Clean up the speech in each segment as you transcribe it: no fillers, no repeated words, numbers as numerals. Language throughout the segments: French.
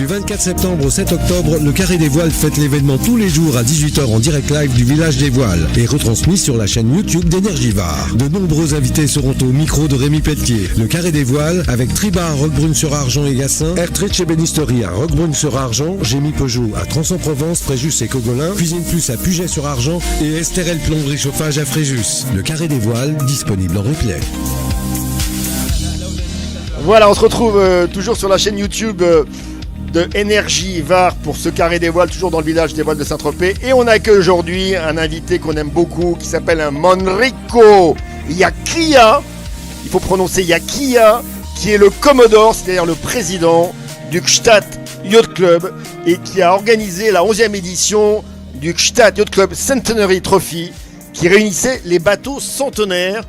Du 24 septembre au 7 octobre, le Carré des Voiles fête l'événement tous les jours à 18h en direct live du village des Voiles et retransmis sur la chaîne YouTube d'Energivore. De nombreux invités seront au micro de Rémi Pelletier. Le Carré des Voiles avec Triba à Roquebrune-sur-Argent et Gassin, Ertrich et Bénisterie à Roquebrune-sur-Argent, Gémy Peugeot à Tronçon-Provence, Fréjus et Cogolin, Cuisine Plus à Puget-sur-Argent et Esterel Plomberie Chauffage à Fréjus. Le Carré des Voiles, disponible en replay. Voilà, on se retrouve toujours sur la chaîne YouTube de Énergivore pour ce Carré des Voiles, toujours dans le village des Voiles de Saint-Tropez. Et on accueille aujourd'hui un invité qu'on aime beaucoup, qui s'appelle un Manrico Iacchia. Il faut prononcer Iacchia, qui est le Commodore, c'est-à-dire le président du Gstaad Yacht Club, et qui a organisé la 11e édition du Gstaad Yacht Club Centenary Trophy, qui réunissait les bateaux centenaires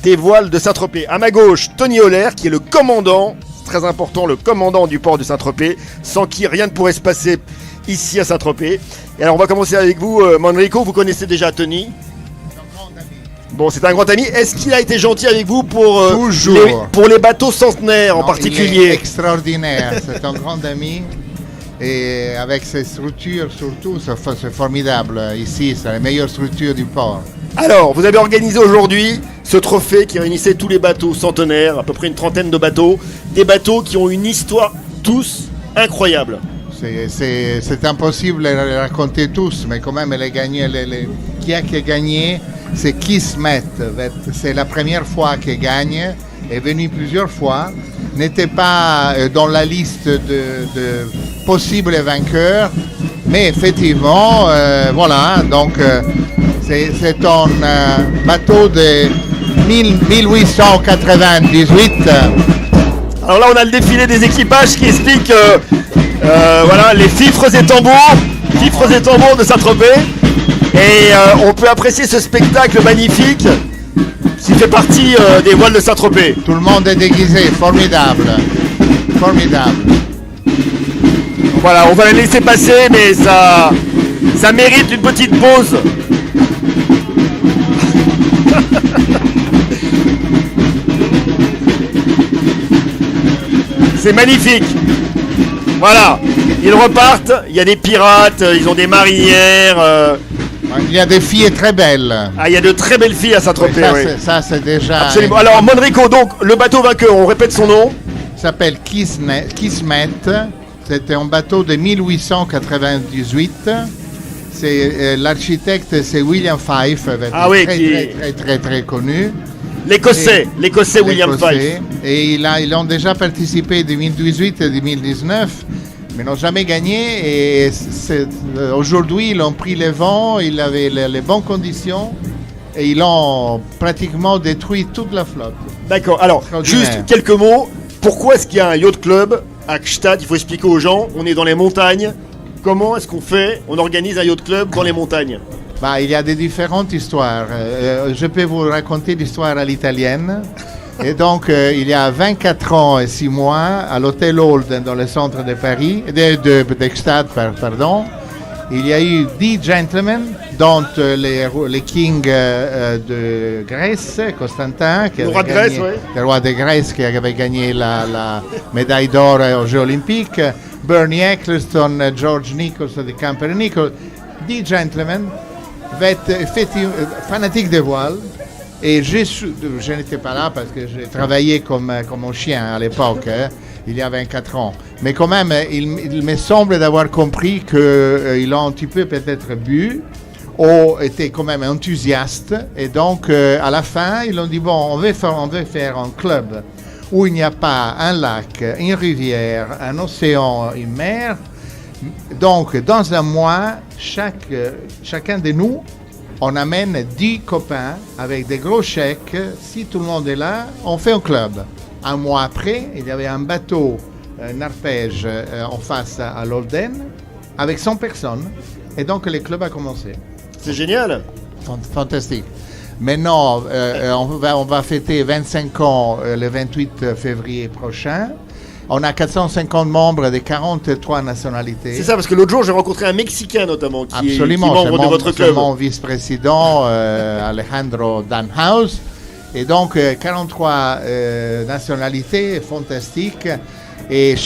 des voiles de Saint-Tropez. À ma gauche, Tony Holler, qui est le commandant, c'est très important, le commandant du port de Saint-Tropez, sans qui rien ne pourrait se passer ici à Saint-Tropez. Et alors on va commencer avec vous, Manrico. Vous connaissez déjà Tony? Bon, c'est un grand ami. Est-ce qu'il a été gentil avec vous pour les bateaux centenaires en particulier? Il est extraordinaire, c'est un grand ami. Et avec ses structures surtout, c'est formidable. Ici, c'est la meilleure structure du port. Alors, vous avez organisé aujourd'hui ce trophée qui réunissait tous les bateaux centenaires, à peu près une trentaine de bateaux. Des bateaux qui ont une histoire tous incroyable. C'est impossible de les raconter tous, mais quand même, qui a gagné, c'est Kismet. C'est la première fois qu'il gagne, est venu plusieurs fois, n'était pas dans la liste de possibles vainqueurs, mais effectivement, voilà, donc c'est un bateau de 1898. Alors là, on a le défilé des équipages qui explique voilà, les fifres et tambours de Saint-Tropez. Et on peut apprécier ce spectacle magnifique qui fait partie des voiles de Saint-Tropez. Tout le monde est déguisé, formidable. Formidable. Voilà, on va la laisser passer, mais ça mérite une petite pause. C'est magnifique. Voilà, ils repartent, il y a des pirates, ils ont des marinières. Il y a des filles très belles. Ah, il y a de très belles filles à Saint-Tropez. Oui, ça, c'est déjà... Absolument. Alors, Manrico, donc, le bateau vainqueur, on répète son nom. Il s'appelle Kismet. C'était un bateau de 1898. L'architecte, c'est William Fife, très connu. L'Écossais William Fife. Et ils ont déjà participé en 2018 et 2019, mais n'ont jamais gagné. Et aujourd'hui, ils ont pris le vent, ils avaient les bonnes conditions et ils ont pratiquement détruit toute la flotte. D'accord. Alors, juste quelques mots. Pourquoi est-ce qu'il y a un yacht club à Gstaad? Il faut expliquer aux gens. On est dans les montagnes. Comment est-ce qu'on fait? On organise un yacht club dans les montagnes. Il y a des différentes histoires. Je peux vous raconter l'histoire à l'italienne. Et donc, il y a 24 ans et 6 mois, à l'hôtel Holden, dans le centre de Paris, de Gstaad, pardon, il y a eu 10 gentlemen, dont les kings de Grèce, Constantin, le roi de Grèce, le roi de Grèce qui avait gagné la médaille d'or aux Jeux Olympiques, Bernie Eccleston, George Nichols de Camper Nichols, 10 gentlemen, fanatiques de voile. Et je n'étais pas là parce que j'ai travaillé comme un chien à l'époque, il y a 24 ans. Mais quand même, il me semble d'avoir compris qu'ils ont un petit peu peut-être bu, ou étaient quand même enthousiastes. Et donc, à la fin, ils ont dit, bon, on veut faire un club où il n'y a pas un lac, une rivière, un océan, une mer. Donc, dans un mois, chacun de nous, on amène 10 copains avec des gros chèques. Si tout le monde est là, on fait un club. Un mois après, il y avait un bateau, un arpège en face à l'Holden, avec 100 personnes. Et donc, le club a commencé. C'est génial. Fantastique. Maintenant, on va fêter 25 ans le 28 février prochain. On a 450 membres de 43 nationalités. C'est ça, parce que l'autre jour, j'ai rencontré un Mexicain notamment qui est membre de votre club. C'est mon vice-président, Alejandro Danhaus. Et donc, 43 nationalités fantastiques. et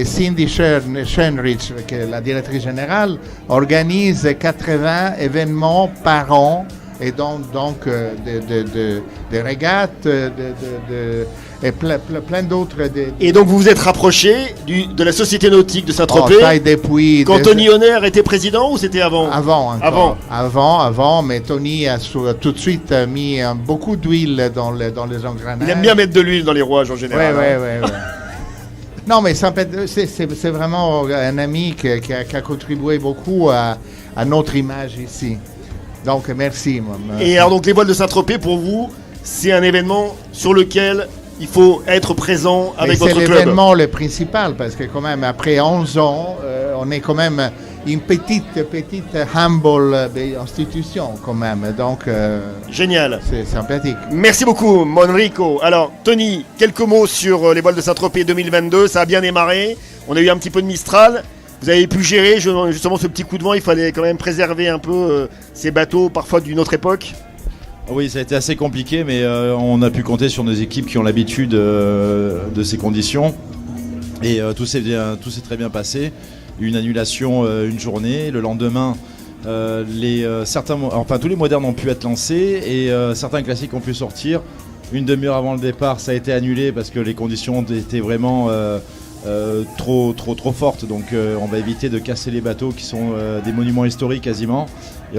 Cindy Schoenrich, qui est la directrice générale, organise 80 événements par an, et donc des régates, et plein d'autres. Et donc vous vous êtes rapproché de la Société Nautique de Saint-Tropez quand Tony Honner était président, ou c'était avant? Avant, mais Tony a tout de suite mis beaucoup d'huile dans les engrenages. Il aime bien mettre de l'huile dans les rouages en général. Oui. Non, mais c'est vraiment un ami qui a contribué beaucoup à notre image ici. Donc, merci. Et alors, donc, les voiles de Saint-Tropez, pour vous, c'est un événement sur lequel il faut être présent avec votre club. C'est l'événement le principal, parce que quand même, après 11 ans, on est quand même une petite humble institution quand même. Donc, génial. C'est sympathique. Merci beaucoup, Monrico. Alors, Tony, quelques mots sur les voiles de Saint-Tropez 2022. Ça a bien démarré. On a eu un petit peu de Mistral. Vous avez pu gérer justement ce petit coup de vent. Il fallait quand même préserver un peu ces bateaux, parfois d'une autre époque. Oui, ça a été assez compliqué, mais on a pu compter sur nos équipes qui ont l'habitude de ces conditions. Et tout s'est très bien passé. Une annulation une journée. Le lendemain, tous les modernes ont pu être lancés et certains classiques ont pu sortir. Une demi-heure avant le départ, ça a été annulé parce que les conditions étaient vraiment trop fortes. Donc on va éviter de casser les bateaux qui sont des monuments historiques quasiment. Et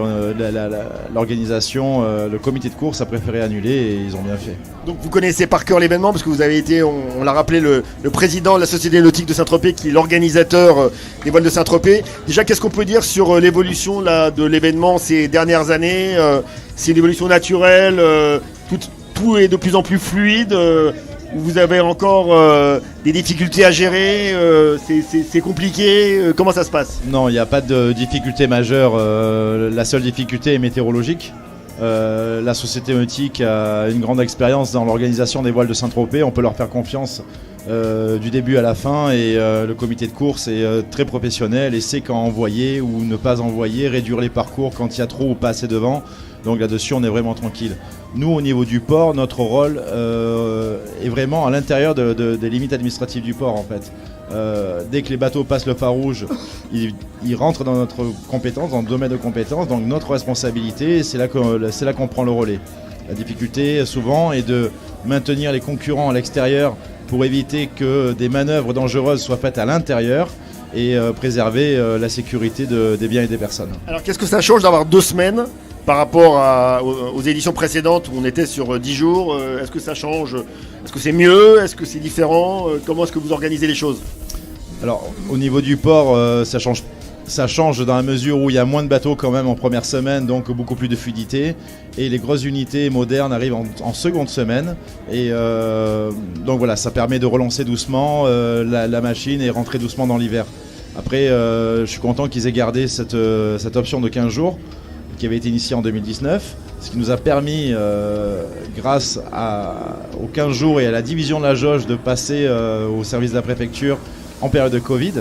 l'organisation, le comité de course a préféré annuler et ils ont bien fait. Donc vous connaissez par cœur l'événement parce que vous avez été, on l'a rappelé, le président de la Société Nautique de Saint-Tropez qui est l'organisateur des voiles de Saint-Tropez. Déjà, qu'est-ce qu'on peut dire sur l'évolution de l'événement ces dernières années? C'est une évolution naturelle, tout est de plus en plus fluide. Vous avez encore des difficultés à gérer, c'est compliqué, comment ça se passe? Non, il n'y a pas de difficulté majeure, la seule difficulté est météorologique. La Société Nautique a une grande expérience dans l'organisation des voiles de Saint-Tropez, on peut leur faire confiance du début à la fin et le comité de course est très professionnel et sait quand envoyer ou ne pas envoyer, réduire les parcours quand il y a trop ou pas assez de vent. Donc là-dessus, on est vraiment tranquille. Nous, au niveau du port, notre rôle est vraiment à l'intérieur des limites administratives du port, en fait. Dès que les bateaux passent le phare rouge, ils rentrent dans notre compétence, dans le domaine de compétence. Donc notre responsabilité, c'est là qu'on prend le relais. La difficulté, souvent, est de maintenir les concurrents à l'extérieur pour éviter que des manœuvres dangereuses soient faites à l'intérieur et préserver la sécurité des biens et des personnes. Alors, qu'est-ce que ça change d'avoir 2 semaines par rapport aux éditions précédentes où on était sur 10 jours? Est-ce que ça change? Est-ce que c'est mieux? Est-ce que c'est différent? Comment est-ce que vous organisez les choses? Alors, au niveau du port, ça change dans la mesure où il y a moins de bateaux quand même en première semaine, donc beaucoup plus de fluidité. Et les grosses unités modernes arrivent en seconde semaine. Et donc voilà, ça permet de relancer doucement la machine et rentrer doucement dans l'hiver. Après, je suis content qu'ils aient gardé cette option de 15 jours. Qui avait été initié en 2019, ce qui nous a permis, grâce aux 15 jours et à la division de la jauge, de passer au service de la préfecture en période de Covid,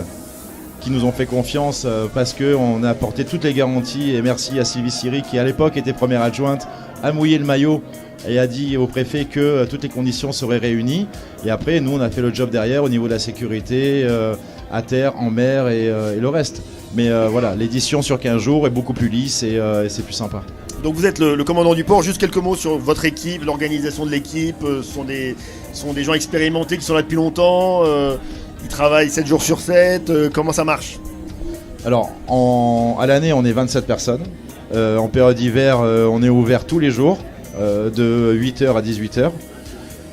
qui nous ont fait confiance parce qu'on a apporté toutes les garanties, et merci à Sylvie Siri qui à l'époque était première adjointe, a mouillé le maillot et a dit au préfet que toutes les conditions seraient réunies. Et après, nous, on a fait le job derrière au niveau de la sécurité, à terre, en mer et le reste. Mais voilà, l'édition sur 15 jours est beaucoup plus lisse et c'est plus sympa. Donc vous êtes le commandant du port, juste quelques mots sur votre équipe, l'organisation de l'équipe, sont des gens expérimentés qui sont là depuis longtemps, ils travaillent 7 jours sur 7, comment ça marche? Alors, à l'année, on est 27 personnes. En période d'hiver, on est ouvert tous les jours, de 8h à 18h.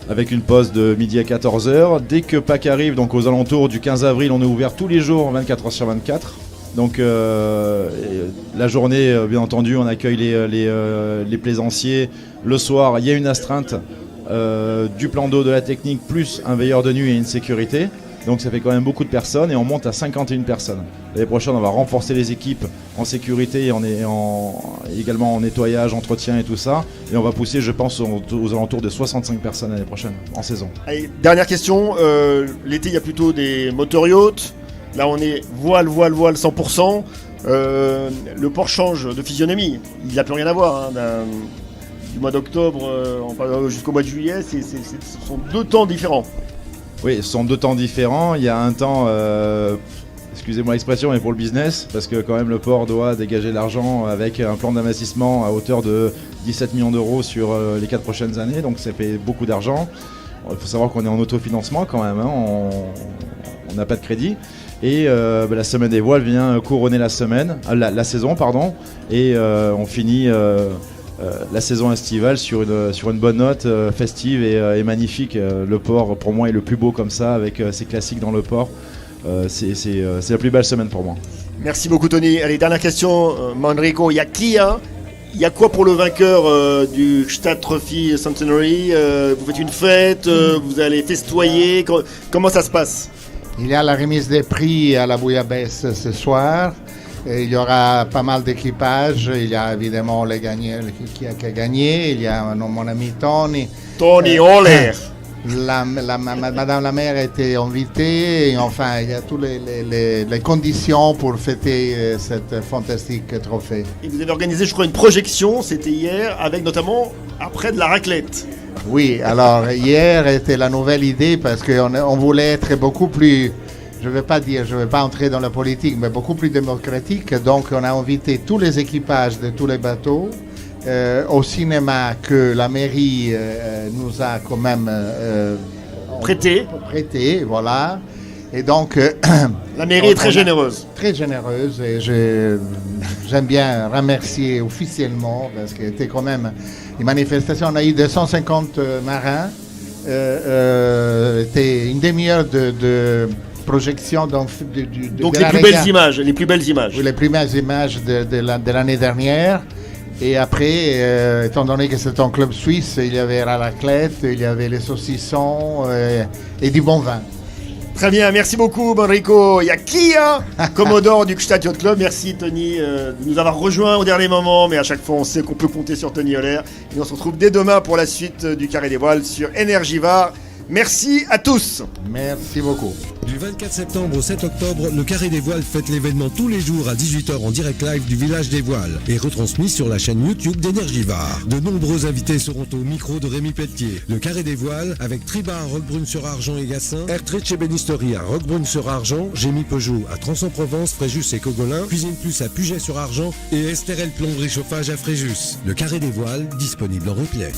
Avec une pause de midi à 14h. Dès que Pâques arrive, donc aux alentours du 15 avril, on est ouvert tous les jours, 24h sur 24. Donc la journée, bien entendu, on accueille les plaisanciers. Le soir, il y a une astreinte du plan d'eau, de la technique, plus un veilleur de nuit et une sécurité. Donc ça fait quand même beaucoup de personnes et on monte à 51 personnes. L'année prochaine, on va renforcer les équipes en sécurité et également en nettoyage, entretien et tout ça. Et on va pousser, je pense, aux alentours de 65 personnes l'année prochaine, en saison. Allez, dernière question. L'été, il y a plutôt des motor-yachts. Là, on est voile 100%. Le port change de physionomie. Il n'a plus rien à voir. Du mois d'octobre jusqu'au mois de juillet, ce sont 2 temps différents. Oui, ce sont deux temps différents. Il y a un temps, excusez-moi l'expression, mais pour le business, parce que quand même le port doit dégager de l'argent avec un plan d'investissement à hauteur de 17 millions d'euros sur les 4 prochaines années, donc ça fait beaucoup d'argent. Il faut savoir qu'on est en autofinancement quand même, hein, on n'a pas de crédit. Et la semaine des voiles vient couronner la saison, pardon, et on finit la saison estivale sur une bonne note festive et magnifique. Le port pour moi est le plus beau comme ça, avec ses classiques dans le port. C'est la plus belle semaine pour moi. Merci beaucoup Tony. Allez, dernière question, Manrico, il y a quoi pour le vainqueur du Gstaad Trophy Centenary? Vous faites une fête, vous allez festoyer, comment ça se passe? Il y a la remise des prix à la bouillabaisse ce soir. Et il y aura pas mal d'équipages. Il y a évidemment les gagnants qui a gagné. Il y a mon ami Tony. Tony Oler. Madame la maire a été invitée. Et enfin, il y a toutes les conditions pour fêter cette fantastique trophée. Et vous avez organisé, je crois, une projection, c'était hier, avec notamment après de la raclette. Oui, alors hier était la nouvelle idée parce qu'on voulait être beaucoup plus, je ne vais pas entrer dans la politique, mais beaucoup plus démocratique. Donc on a invité tous les équipages de tous les bateaux au cinéma que la mairie nous a quand même prêté, voilà. Et donc la mairie est très généreuse. Très généreuse et j'aime bien remercier officiellement parce que c'était quand même une manifestation. On a eu 250 marins. C'était une demi-heure de projection donc les plus belles images. Oui, les plus belles images de l'année dernière. Et après, étant donné que c'est un club suisse, il y avait la raclette, il y avait les saucissons et du bon vin. Très bien, merci beaucoup Manrico. Il y a Kia, Commodore du Gstaad Yacht Club. Merci Tony de nous avoir rejoints au dernier moment, mais à chaque fois on sait qu'on peut compter sur Tony Oler. Et on se retrouve dès demain pour la suite du Carré des Voiles sur Energivar. Merci à tous. Merci beaucoup. Du 24 septembre au 7 octobre, le Carré des Voiles fête l'événement tous les jours à 18h en direct live du village des Voiles et retransmis sur la chaîne YouTube d'Energivar. De nombreux invités seront au micro de Rémi Pelletier. Le Carré des Voiles avec Triba à Roquebrune-sur-Argent et Gassin, Ertrecht chez Bénisterie à Roquebrune-sur-Argent, Gémy Peugeot à Trans-en-Provence, Fréjus et Cogolin, Cuisine Plus à Puget-sur-Argent et Esterel Plomberie Chauffage à Fréjus. Le Carré des Voiles, disponible en replay.